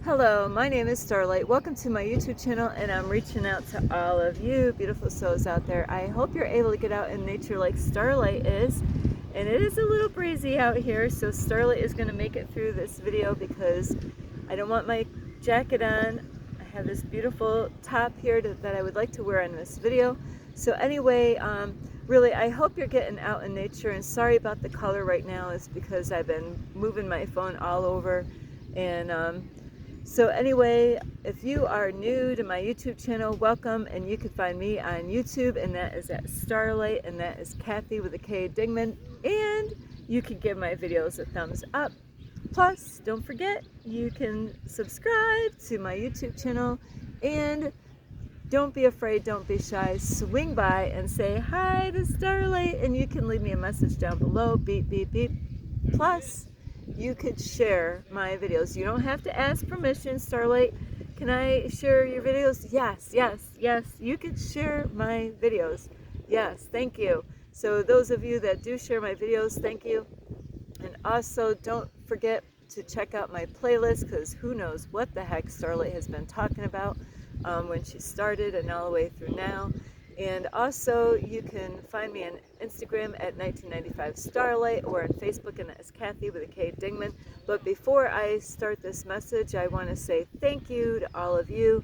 Hello, my name is Starlight. Welcome to my YouTube channel, and I'm reaching out to all of you beautiful souls out there. I hope you're able to get out in nature like Starlight is. And it is a little breezy out here, so Starlight is going to make it through this video because I don't want my jacket on. I have this beautiful top here that I would like to wear in this video. So anyway, really, I hope you're getting out in nature, and sorry about the color right now. It's because I've been moving my phone all over. And so anyway, if you are new to my YouTube channel, welcome, and you can find me on YouTube, and that is at Starlight, and that is Kathy with a K Dingman, and you can give my videos a thumbs up. Plus, don't forget, you can subscribe to my YouTube channel, and don't be afraid, don't be shy, swing by and say hi to Starlight, and you can leave me a message down below, beep, beep, beep. Plus, you could share my videos. You don't have to ask permission. Starlight, can I share your videos? Yes, yes, yes. You could share my videos. Yes, thank you. So those of you that do share my videos, thank you. And also don't forget to check out my playlist, because who knows what the heck Starlight has been talking about when she started and all the way through now. And also, you can find me on Instagram at 1995 Starlight, or on Facebook and as Kathy with a K Dingman. But before I start this message, I want to say thank you to all of you.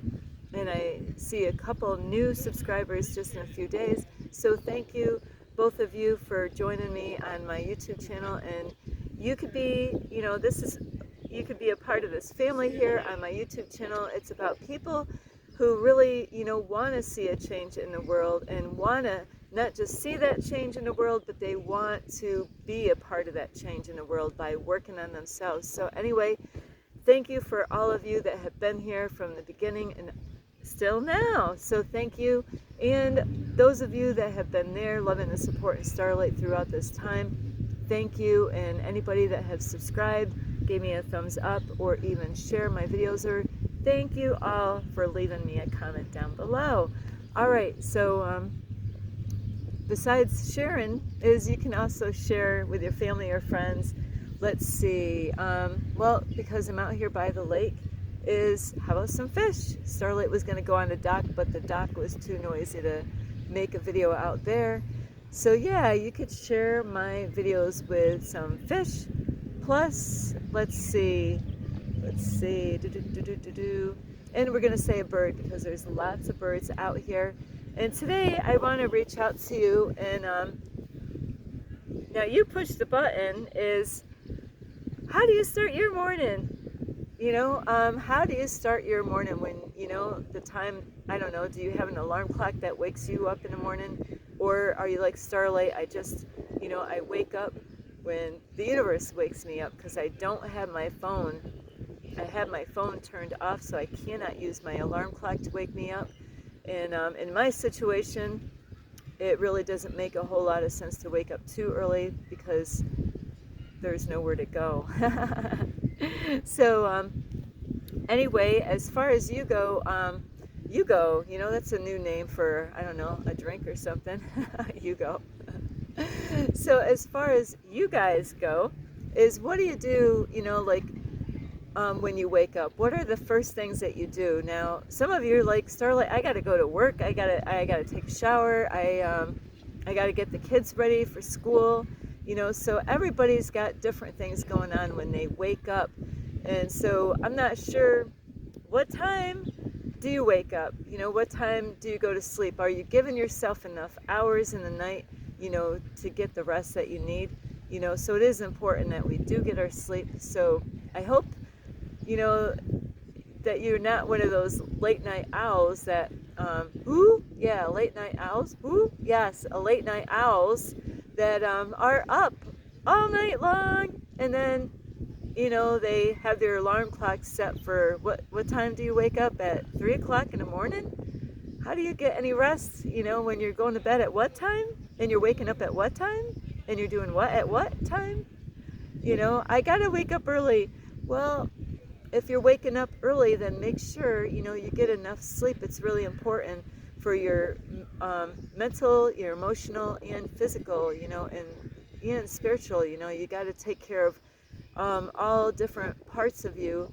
And I see a couple new subscribers just in a few days. So thank you, both of you, for joining me on my YouTube channel. And you could be, you could be a part of this family here on my YouTube channel. It's about people who really, want to see a change in the world, and want to not just see that change in the world, but they want to be a part of that change in the world by working on themselves. So anyway, thank you for all of you that have been here from the beginning and still now. So thank you. And those of you that have been there, loving the support and Starlight throughout this time, thank you. And anybody that has subscribed, gave me a thumbs up, or even share my videos, or thank you all for leaving me a comment down below. All right, so besides sharing, you can also share with your family or friends. Let's see, well, because I'm out here by the lake, how about some fish? Starlight was going to go on the dock, but the dock was too noisy to make a video out there. So yeah, you could share my videos with some fish. Plus, let's see, and we're going to say a bird, because there's lots of birds out here. And today I want to reach out to you, and now you push the button is, how do you start your morning? How do you start your morning when, the time, I don't know, do you have an alarm clock that wakes you up in the morning? Or are you like Starlight, I wake up when the universe wakes me up, because I don't have my phone. I have my phone turned off, so I cannot use my alarm clock to wake me up. And in my situation, it really doesn't make a whole lot of sense to wake up too early, because there's nowhere to go. So anyway, as far as you go, that's a new name for, I don't know, a drink or something. You go. So as far as you guys go, what do you do, when you wake up? What are the first things that you do? Now, some of you are like, Starlight, I gotta go to work, I gotta take a shower, I gotta get the kids ready for school, so everybody's got different things going on when they wake up. And so I'm not sure, what time do you wake up? What time do you go to sleep? Are you giving yourself enough hours in the night, to get the rest that you need? So it is important that we do get our sleep. So I hope, that you're not one of those late night owls that, late night owls, yes, late night owls that are up all night long, and then, they have their alarm clock set for, what time do you wake up? At 3 o'clock in the morning? How do you get any rest, when you're going to bed at what time? And you're waking up at what time? And you're doing what at what time? I gotta wake up early. Well, if you're waking up early, then make sure, you get enough sleep. It's really important for your mental, your emotional, and physical, and spiritual. You got to take care of all different parts of you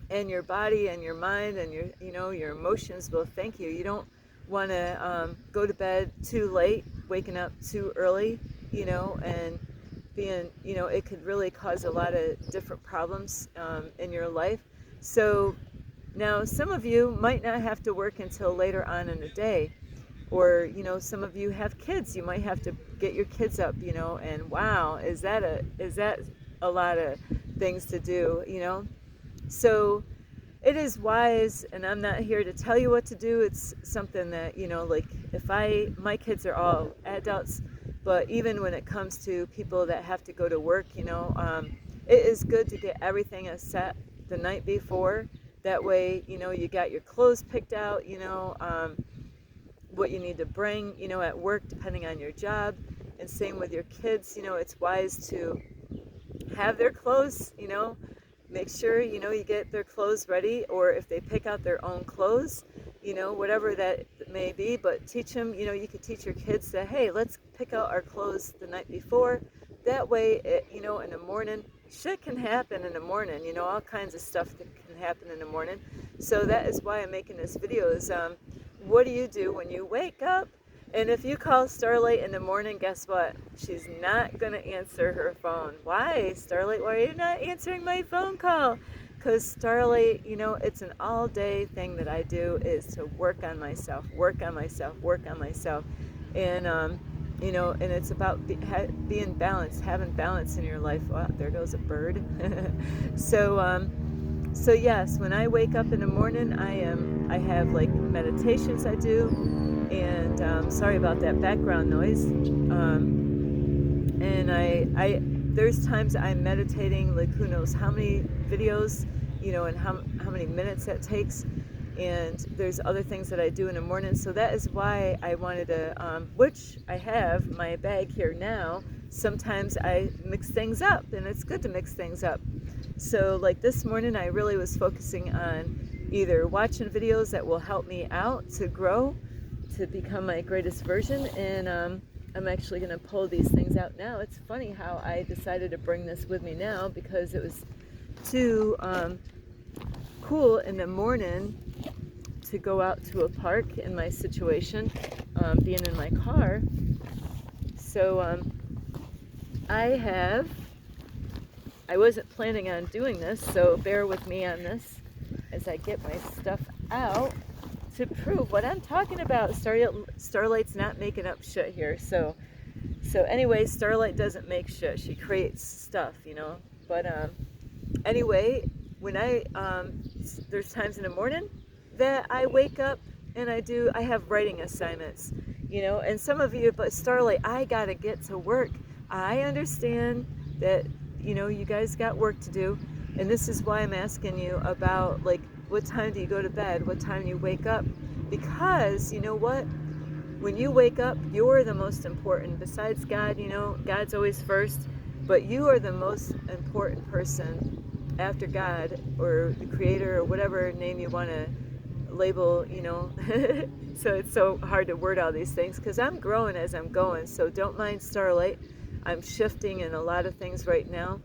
and your body and your mind and your, you know, your emotions will thank you. You don't want to go to bed too late, waking up too early, you know, and being, you know, it could really cause a lot of different problems in your life. So now some of you might not have to work until later on in the day, or, you know, some of you have kids, you might have to get your kids up, you know, and wow, is that a lot of things to do, you know? So it is wise, and I'm not here to tell you what to do. It's something that, you know, like my kids are all adults, but even when it comes to people that have to go to work, you know, it is good to get everything set the night before. That way, you know, you got your clothes picked out, you know, what you need to bring, you know, at work, depending on your job. And same with your kids, you know, it's wise to have their clothes, you know, make sure, you know, you get their clothes ready, or if they pick out their own clothes, you know, whatever that may be, but teach them, you know, you could teach your kids that, hey, let's pick out our clothes the night before. That way, it, you know, in the morning, shit can happen in the morning, you know, all kinds of stuff that can happen in the morning. So that is why I'm making this video is, what do you do when you wake up? And if you call Starlight in the morning, guess what? She's not going to answer her phone. Why, Starlight? Why are you not answering my phone call? Because Starlight, you know, it's an all-day thing that I do is to work on myself, work on myself, work on myself. And, you know, and it's about being balanced, having balance in your life. Wow, there goes a bird. So yes, when I wake up in the morning, I have like meditations I do, and sorry about that background noise. And I there's times I'm meditating, like who knows how many videos, you know, and how many minutes that takes. And there's other things that I do in the morning. So that is why I wanted to, which I have my bag here now. Sometimes I mix things up, and it's good to mix things up. So like this morning, I really was focusing on either watching videos that will help me out to grow, to become my greatest version. And I'm actually going to pull these things out now. It's funny how I decided to bring this with me now, because it was too cool in the morning to go out to a park in my situation, being in my car. So I wasn't planning on doing this, so bear with me on this as I get my stuff out to prove what I'm talking about. Starlight's not making up shit here. So anyway, Starlight doesn't make shit. She creates stuff, you know. But anyway, when there's times in the morning that I wake up and I have writing assignments, you know, and some of you, but Starlight, I gotta get to work. I understand that, you know, you guys got work to do, and this is why I'm asking you about, like, what time do you go to bed? What time do you wake up? Because, you know what? When you wake up, you're the most important. Besides God, you know, God's always first, but you are the most important person after God or the Creator or whatever name you want to label, you know. So it's so hard to word all these things because I'm growing as I'm going. So don't mind Starlight. I'm shifting in a lot of things right now.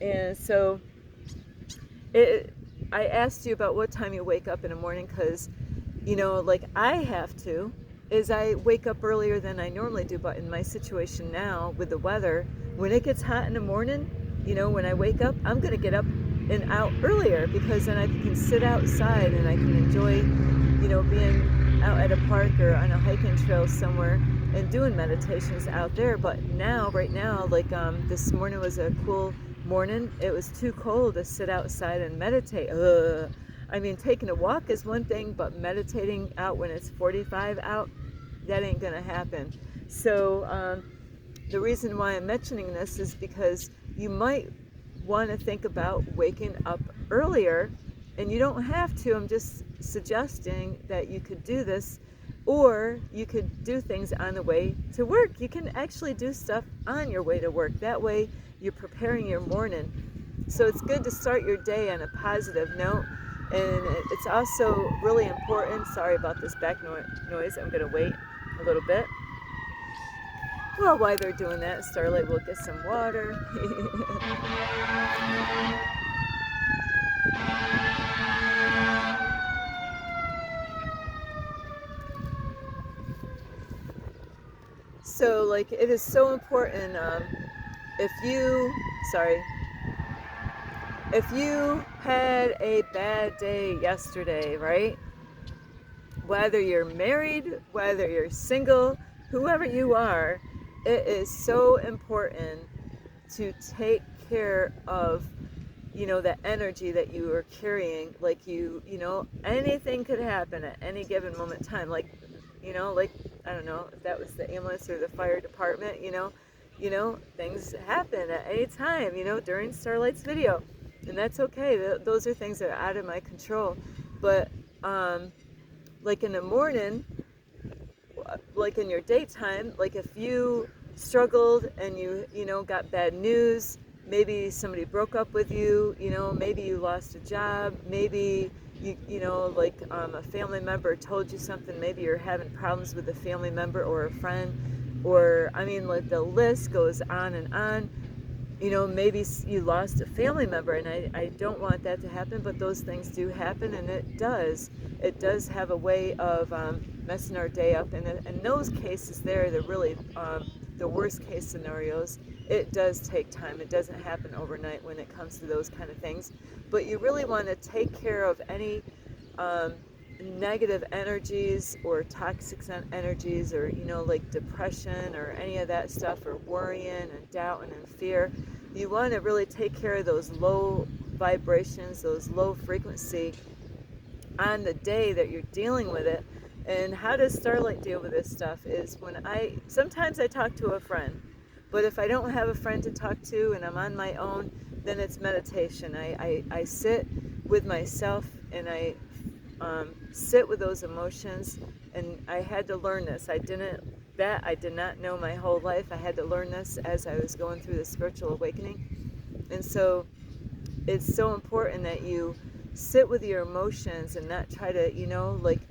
And so I asked you about what time you wake up in the morning because, you know, like I have to, is I wake up earlier than I normally do. But in my situation now with the weather, when it gets hot in the morning, you know, when I wake up, I'm going to get up and out earlier because then I can sit outside and I can enjoy, you know, being out at a park or on a hiking trail somewhere and doing meditations out there. But now, right now, like this morning was a cool morning. It was too cold to sit outside and meditate. I mean, taking a walk is one thing, but meditating out when it's 45 out, that ain't gonna happen. So the reason why I'm mentioning this is because you might want to think about waking up earlier, and you don't have to. I'm just suggesting that you could do this, or you could do things on the way to work. You can actually do stuff on your way to work. That way you're preparing your morning. So it's good to start your day on a positive note. And it's also really important, sorry about this back noise, I'm going to wait a little bit. Well, while they're doing that, Starlight will get some water. so like it is so important. If you, sorry, if you had a bad day yesterday, right? Whether you're married, whether you're single, whoever you are, it is so important to take care of, you know, the energy that you are carrying. Like you know, anything could happen at any given moment in time. Like, you know, like, I don't know if that was the ambulance or the fire department, you know, things happen at any time, you know, during Starlight's video. And that's okay. Those are things that are out of my control. But, like in the morning, like in your daytime, like if you struggled and you know, got bad news, maybe somebody broke up with you, you know, maybe you lost a job, maybe you know, like a family member told you something, maybe you're having problems with a family member or a friend, or I mean, like the list goes on and on. You know, maybe you lost a family member, and I don't want that to happen, but those things do happen, and it does have a way of messing our day up. And in those cases there, the really the worst case scenarios, it does take time. It doesn't happen overnight when it comes to those kind of things, but you really want to take care of any negative energies or toxic energies, or you know, like depression or any of that stuff, or worrying and doubting and fear. You want to really take care of those low vibrations, those low frequency on the day that you're dealing with it. And how does Starlight deal with this stuff is when sometimes I talk to a friend, but if I don't have a friend to talk to and I'm on my own, then it's meditation. I sit with myself, and I sit with those emotions. And I had to learn this. I did not know my whole life. I had to learn this as I was going through the spiritual awakening. And so it's so important that you sit with your emotions and not try to, you know, like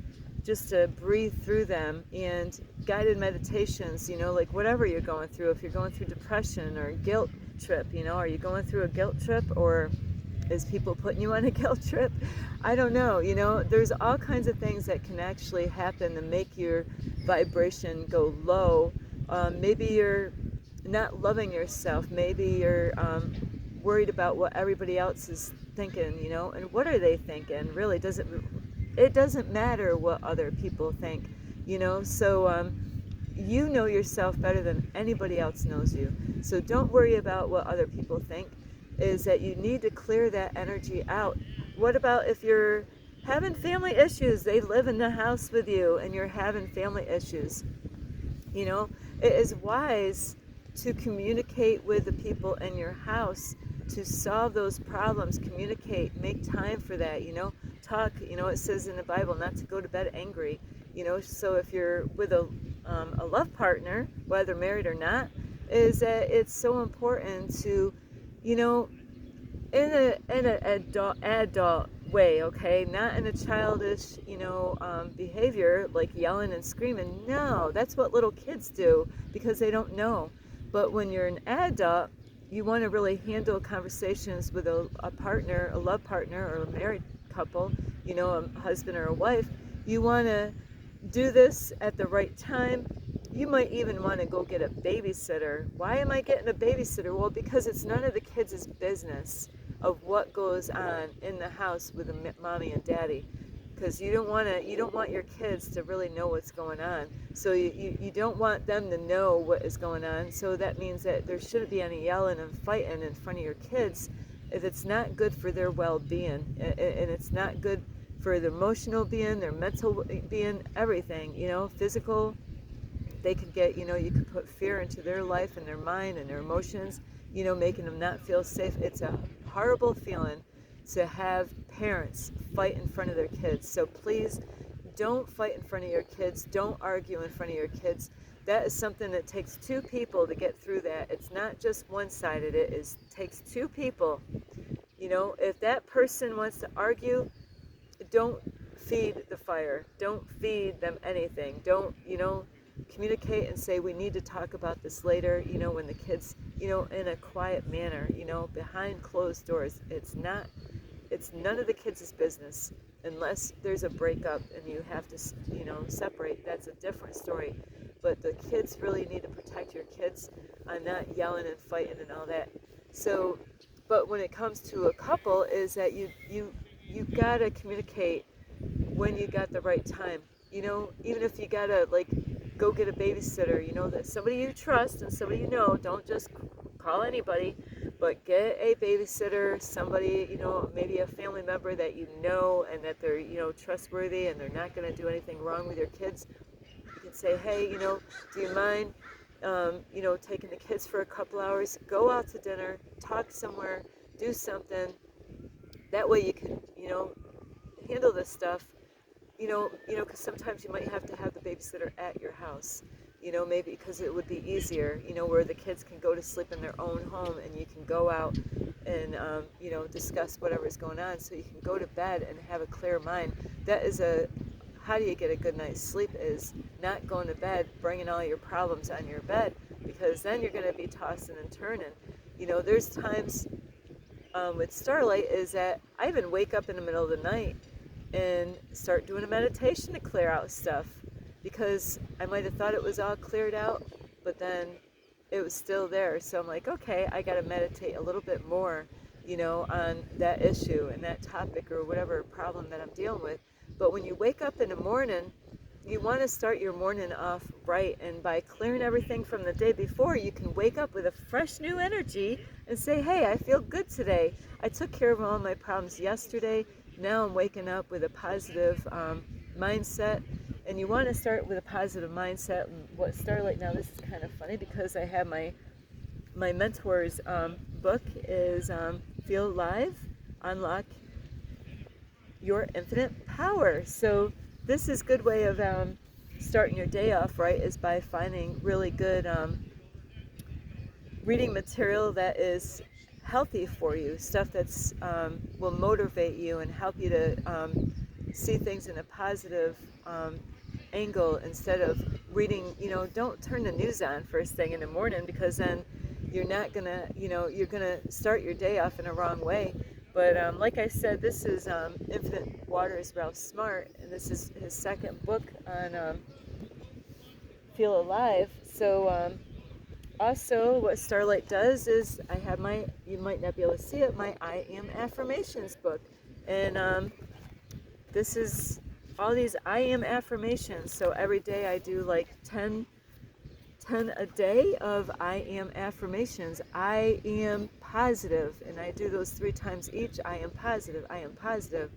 just to breathe through them. And guided meditations, you know, like whatever you're going through, if you're going through depression or guilt trip, you know, are you going through a guilt trip, or is people putting you on a guilt trip? I don't know. You know, there's all kinds of things that can actually happen to make your vibration go low. Maybe you're not loving yourself. Maybe you're worried about what everybody else is thinking, you know, and what are they thinking? Really, it doesn't matter what other people think, you know. So you know yourself better than anybody else knows you. So don't worry about what other people think. Is that you need to clear that energy out. What about if you're having family issues? They live in the house with you and you're having family issues. You know, it is wise to communicate with the people in your house to solve those problems. Communicate, make time for that, you know, talk. You know, it says in the Bible not to go to bed angry, you know. So if you're with a love partner, whether married or not, is that it's so important to, you know, in an adult way, okay, not in a childish, you know, behavior like yelling and screaming. No, that's what little kids do because they don't know. But when you're an adult, you want to really handle conversations with a partner, a love partner, or a married couple, you know, a husband or a wife. You want to do this at the right time. You might even want to go get a babysitter. Why am I getting a babysitter? Well, because it's none of the kids' business of what goes on in the house with the mommy and daddy. Because you don't want your kids to really know what's going on. So you don't want them to know what is going on. So that means that there shouldn't be any yelling and fighting in front of your kids if it's not good for their well-being, and it's not good for their emotional being, their mental being, everything, you know, physical. They could get, you know, you could put fear into their life and their mind and their emotions, you know, making them not feel safe. It's a horrible feeling to have parents fight in front of their kids. So please don't fight in front of your kids. Don't argue in front of your kids. That is something that takes two people to get through that. It's not just one-sided. It takes two people. You know, if that person wants to argue, don't feed the fire. Don't feed them anything. Don't, you know, communicate and say, we need to talk about this later, you know, when the kids, you know, in a quiet manner, you know, behind closed doors. It's none of the kids' business unless there's a breakup and you have to, you know, separate. That's a different story. but the kids really need to protect your kids on not yelling and fighting and all that. So, but when it comes to a couple, is that you gotta communicate when you got the right time. You know, even if you gotta like go get a babysitter, you know, that somebody you trust and somebody you know, don't just call anybody, but get a babysitter, somebody, you know, maybe a family member that you know and that they're, you know, trustworthy and they're not going to do anything wrong with your kids. You can say, hey, you know, do you mind, you know, taking the kids for a couple hours, go out to dinner, talk somewhere, do something. That way you can, you know, handle this stuff, because sometimes you might have to have the babysitter at your house, you know, maybe because it would be easier, you know, where the kids can go to sleep in their own home and you can go out and, you know, discuss whatever's going on so you can go to bed and have a clear mind. That is how do you get a good night's sleep is not going to bed, bringing all your problems on your bed, because then you're going to be tossing and turning. You know, there's times with Starlight is that I even wake up in the middle of the night and start doing a meditation to clear out stuff, because I might have thought it was all cleared out, but then it was still there. So I'm like, okay, I got to meditate a little bit more, you know, on that issue and that topic or whatever problem that I'm dealing with. But when you wake up in the morning, you want to start your morning off right, and by clearing everything from the day before, you can wake up with a fresh new energy and say, hey, I feel good today. I took care of all my problems yesterday. Now I'm waking up with a positive mindset, and you want to start with a positive mindset. What Starlight, now this is kind of funny because I have my mentor's book is Feel Alive, Unlock Your Infinite Power. So this is a good way of starting your day off right, is by finding really good reading material that is healthy for you, stuff that's will motivate you and help you to see things in a positive angle, instead of reading, you know, don't turn the news on first thing in the morning, because then you're not gonna, you know, you're gonna start your day off in a wrong way. But like I said, this is Infinite Waters Ralph Smart, and this is his second book on Feel Alive. So also what Starlight does is I have you might not be able to see it, my I Am Affirmations book. And this is all these I Am affirmations. So every day I do like 10 a day of I Am affirmations. I am positive, and I do those 3 times each. I am positive, I am positive.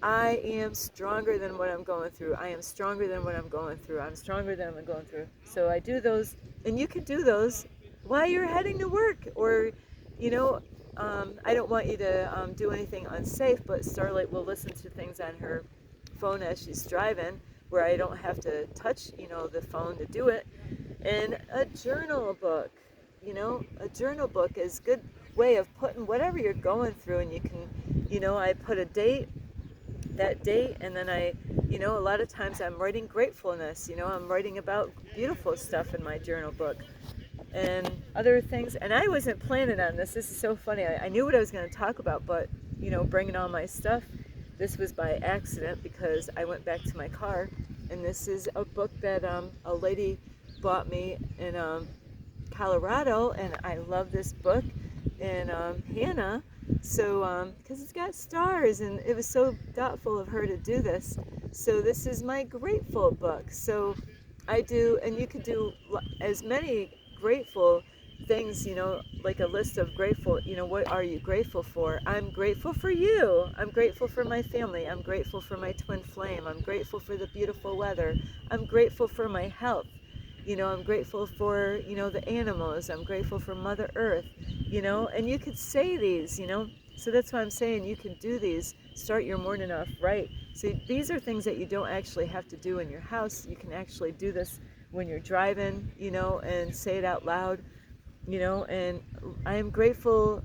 I am stronger than what I'm going through. I am stronger than what I'm going through. I'm stronger than I'm going through. So I do those, and you can do those while you're heading to work, or, you know, I don't want you to do anything unsafe, but Starlight will listen to things on her phone as she's driving, where I don't have to touch, you know, the phone to do it. And a journal book, you know, a journal book is a good way of putting whatever you're going through, and you can, you know, I put a date, that date, and then I, you know, a lot of times I'm writing gratefulness, you know, I'm writing about beautiful stuff in my journal book and other things. And I wasn't planning on this. This is so funny. I knew what I was going to talk about, but, you know, bringing all my stuff, this was by accident, because I went back to my car, and this is a book that a lady bought me in Colorado, and I love this book, and Hannah. So, because it's got stars, and it was so thoughtful of her to do this. So this is my grateful book. So I do, and you could do as many grateful things, you know, like a list of grateful, you know, what are you grateful for? I'm grateful for you. I'm grateful for my family. I'm grateful for my twin flame. I'm grateful for the beautiful weather. I'm grateful for my health. You know, I'm grateful for, you know, the animals. I'm grateful for Mother Earth, you know, and you could say these, you know. So that's why I'm saying you can do these. Start your morning off right. So these are things that you don't actually have to do in your house. You can actually do this when you're driving, you know, and say it out loud, you know. And I am grateful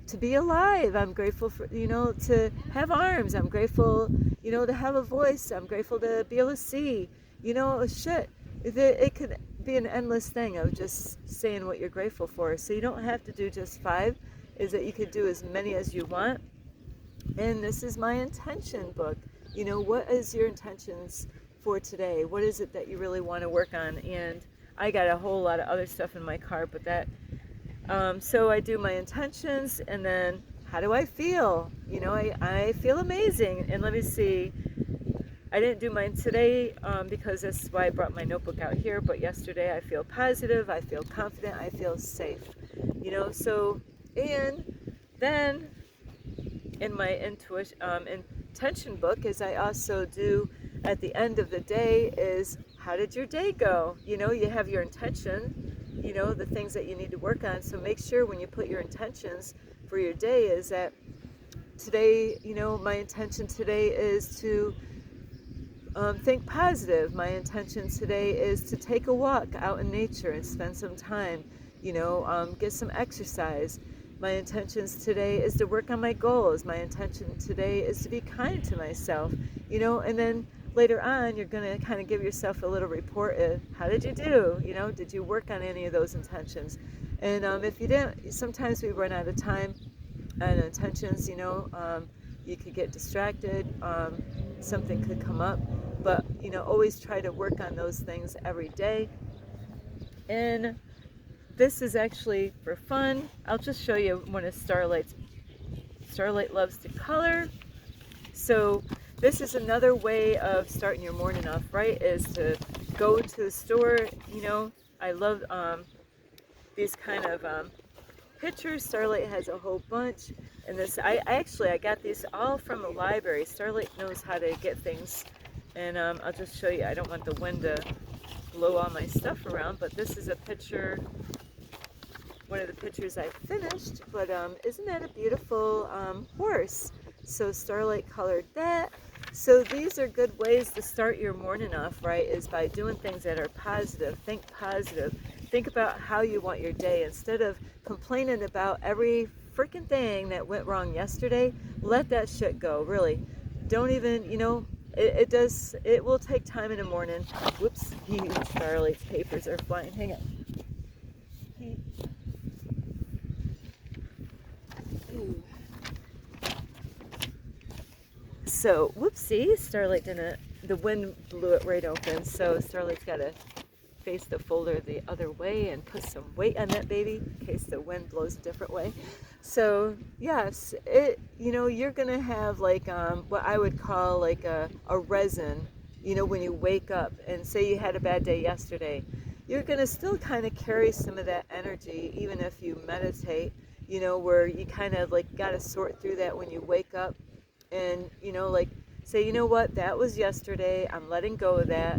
to be alive. I'm grateful for, you know, to have arms. I'm grateful, you know, to have a voice. I'm grateful to be able to see, you know, shit. It could be an endless thing of just saying what you're grateful for. So you don't have to do just 5, is that you could do as many as you want. And this is my intention book. You know, what is your intentions for today? What is it that you really want to work on? And I got a whole lot of other stuff in my car, but that, so I do my intentions, and then how do I feel? You know, I feel amazing. And let me see, I didn't do mine today because that's why I brought my notebook out here, but yesterday I feel positive, I feel confident, I feel safe. You know, so, and then in my intention book, as I also do at the end of the day, is how did your day go? You know, you have your intention, you know, the things that you need to work on. So make sure when you put your intentions for your day is that today, you know, my intention today is to think positive. My intention today is to take a walk out in nature and spend some time, you know, get some exercise. My intentions today is to work on my goals. My intention today is to be kind to myself, you know, and then later on you're going to kind of give yourself a little report of how did you do, you know, did you work on any of those intentions? And if you didn't, sometimes we run out of time on intentions, you know, you could get distracted, something could come up, but, you know, always try to work on those things every day. And this is actually for fun. I'll just show you one of Starlight's. Starlight loves to color. So this is another way of starting your morning off, right? Is to go to the store. You know, I love these kind of pictures. Starlight has a whole bunch. And this, I got these all from the library. Starlight knows how to get things. And I'll just show you. I don't want the wind to blow all my stuff around, but this is a picture, one of the pictures I finished, but isn't that a beautiful horse? So Starlight colored that. So these are good ways to start your morning off, right, is by doing things that are positive. Think positive. Think about how you want your day. Instead of complaining about every freaking thing that went wrong yesterday, let that shit go, really. Don't even, you know, it will take time in the morning. Whoops, Starlight's papers are flying. Hang on. So, whoopsie, Starlight didn't, the wind blew it right open, so Starlight's got to face the folder the other way and put some weight on that baby in case the wind blows a different way. So, yes, you know, you're going to have like what I would call like a resin, you know, when you wake up and say you had a bad day yesterday. You're going to still kind of carry some of that energy even if you meditate, you know, where you kind of like got to sort through that when you wake up. And, you know, like, say, you know what, that was yesterday, I'm letting go of that,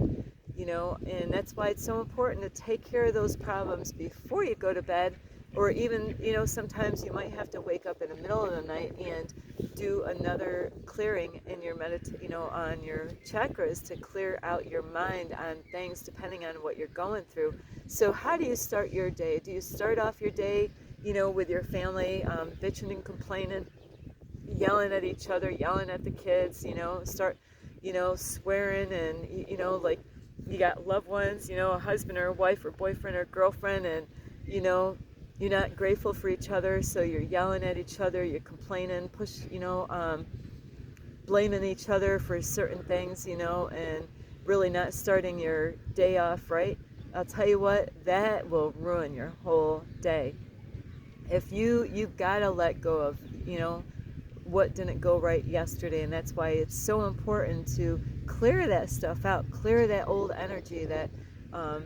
you know, and that's why it's so important to take care of those problems before you go to bed, or even, you know, sometimes you might have to wake up in the middle of the night and do another clearing in your you know, on your chakras to clear out your mind on things depending on what you're going through. So how do you start your day? Do you start off your day, you know, with your family, bitching and complaining, yelling at each other, yelling at the kids, you know, start, you know, swearing, and, you know, like, you got loved ones, you know, a husband or a wife or boyfriend or girlfriend, and, you know, you're not grateful for each other, so you're yelling at each other, you're complaining, you know, blaming each other for certain things, you know, and really not starting your day off right. I'll tell you what, that will ruin your whole day. If you've got to let go of, you know, what didn't go right yesterday, and that's why it's so important to clear that stuff out, clear that old energy, that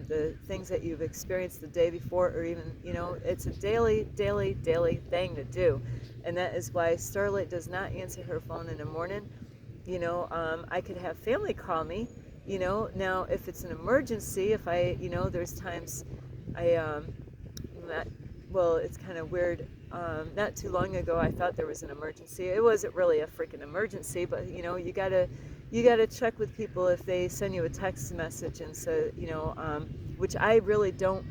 the things that you've experienced the day before, or even, you know, it's a daily thing to do. And that is why Starlight does not answer her phone in the morning. You know, I could have family call me, you know. Now if it's an emergency, if I, you know, there's times well, it's kind of weird. Not too long ago, I thought there was an emergency. It wasn't really a freaking emergency, but, you know, you gotta check with people if they send you a text message, and so, you know, which I really don't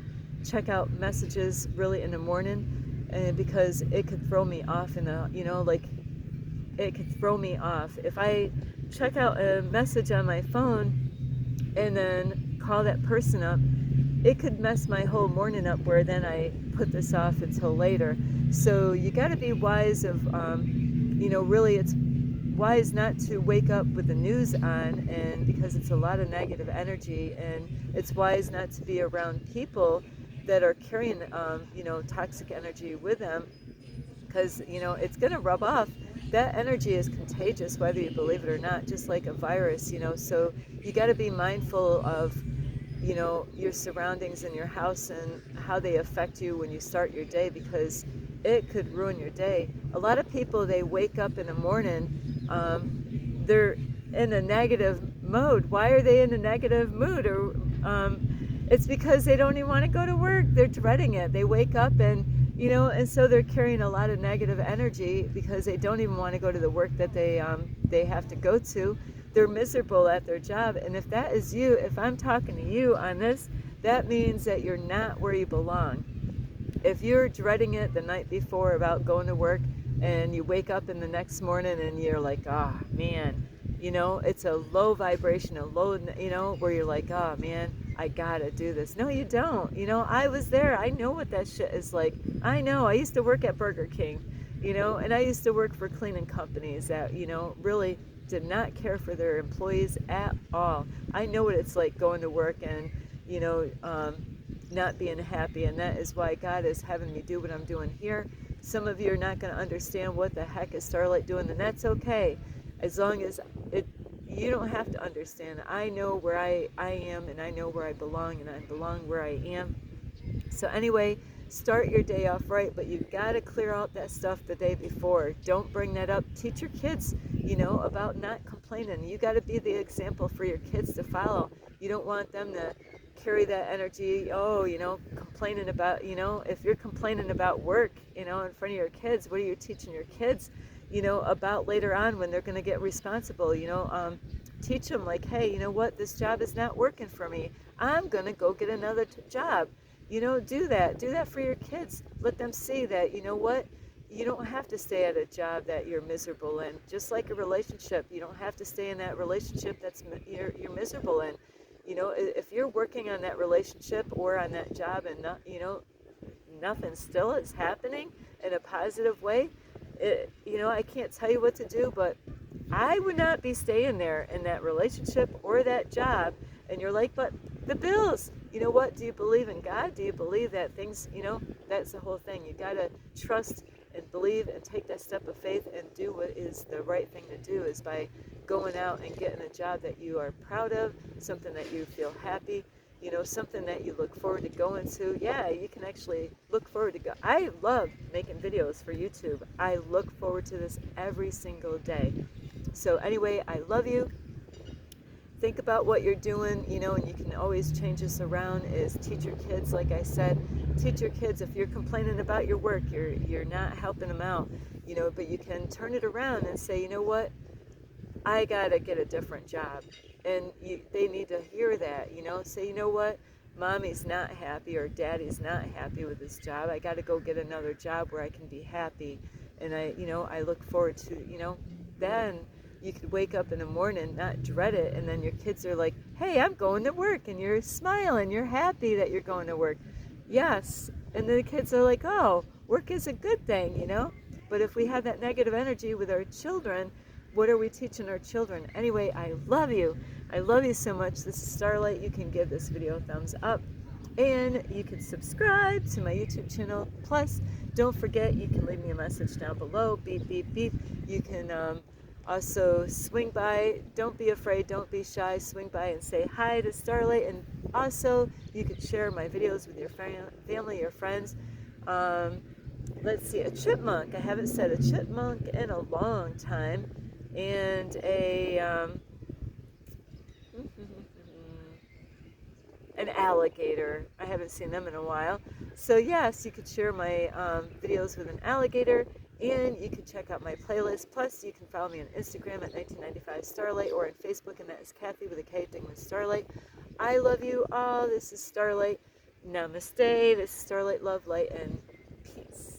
check out messages really in the morning, because it could throw me off in the, you know, like, it could throw me off if I check out a message on my phone and then call that person up. It could mess my whole morning up, where then I put this off until later. So you got to be wise of, you know, really it's wise not to wake up with the news on, and because it's a lot of negative energy, and it's wise not to be around people that are carrying toxic energy with them, because it's going to rub off. That energy is contagious whether you believe it or not, just like a virus. So you got to be mindful of your surroundings in your house and how they affect you when you start your day, because it could ruin your day. A lot of people, they wake up in the morning, they're in a negative mode. Why are they in a negative mood? Or it's because they don't even want to go to work. They're dreading it. They wake up and so they're carrying a lot of negative energy because they don't even want to go to the work that they have to go to. They're miserable at their job. And if that is you, if I'm talking to you on this, that means that you're not where you belong. If you're dreading it the night before about going to work, and you wake up in the next morning and you're like, oh man, it's a low vibration, a low, where you're like, oh man, I gotta do this. No, you don't. I was there. I know what that shit is like. I know. I used to work at Burger King, and I used to work for cleaning companies that, really did not care for their employees at all. I know what it's like going to work and, not being happy, and that is why God is having me do what I'm doing here. Some of you are not going to understand what the heck is Starlight doing, and that's okay. As long as you don't have to understand. I know where I am, and I know where I belong, and I belong where I am. So anyway, start your day off right, but you've got to clear out that stuff the day before. Don't bring that up. Teach your kids, about not complaining. You got to be the example for your kids to follow. You don't want them to carry that energy, complaining about, if you're complaining about work, in front of your kids, what are you teaching your kids, about later on when they're going to get responsible? Teach them like, hey, you know what, this job is not working for me. I'm going to go get another job. Do that for your kids. Let them see that, what, you don't have to stay at a job that you're miserable in. Just like a relationship, you don't have to stay in that relationship that's you're miserable in. If you're working on that relationship or on that job and not, nothing still is happening in a positive way, I can't tell you what to do, but I would not be staying there in that relationship or that job. And you're like, but the bills, what? Do you believe in God? Do you believe that things, that's the whole thing. You got to trust and believe and take that step of faith and do what is the right thing to do, is by going out and getting a job that you are proud of, something that you feel happy, something that you look forward to going to. Yeah, you can actually look forward to go. I love making videos for YouTube. I look forward to this every single day. So anyway, I love you. Think about what you're doing, and you can always change this around, is teach your kids, like I said, teach your kids. If you're complaining about your work, you're not helping them out, but you can turn it around and say, you know what, I gotta get a different job. And they need to hear that, say, you know what, mommy's not happy or daddy's not happy with this job. I gotta go get another job where I can be happy. And I look forward to, then you could wake up in the morning, not dread it, and then your kids are like, hey, I'm going to work, and you're smiling, you're happy that you're going to work. Yes. And then the kids are like, oh, work is a good thing, But if we have that negative energy with our children, what are we teaching our children? Anyway, I love you. I love you so much. This is Starlight. You can give this video a thumbs up, and you can subscribe to my YouTube channel. Plus, don't forget, you can leave me a message down below. Beep, beep, beep. You can also swing by. Don't be afraid. Don't be shy. Swing by and say hi to Starlight. And also, you can share my videos with your family, your friends. Let's see, a chipmunk. I haven't said a chipmunk in a long time. And an alligator. I haven't seen them in a while. So yes, you could share my videos with an alligator, and you can check out my playlist. Plus, you can follow me on Instagram at 1995 Starlight, or on Facebook, and that is Kathy with a K, Dingman Starlight. I love you all. This is Starlight. Namaste. This is Starlight, love, light, and peace.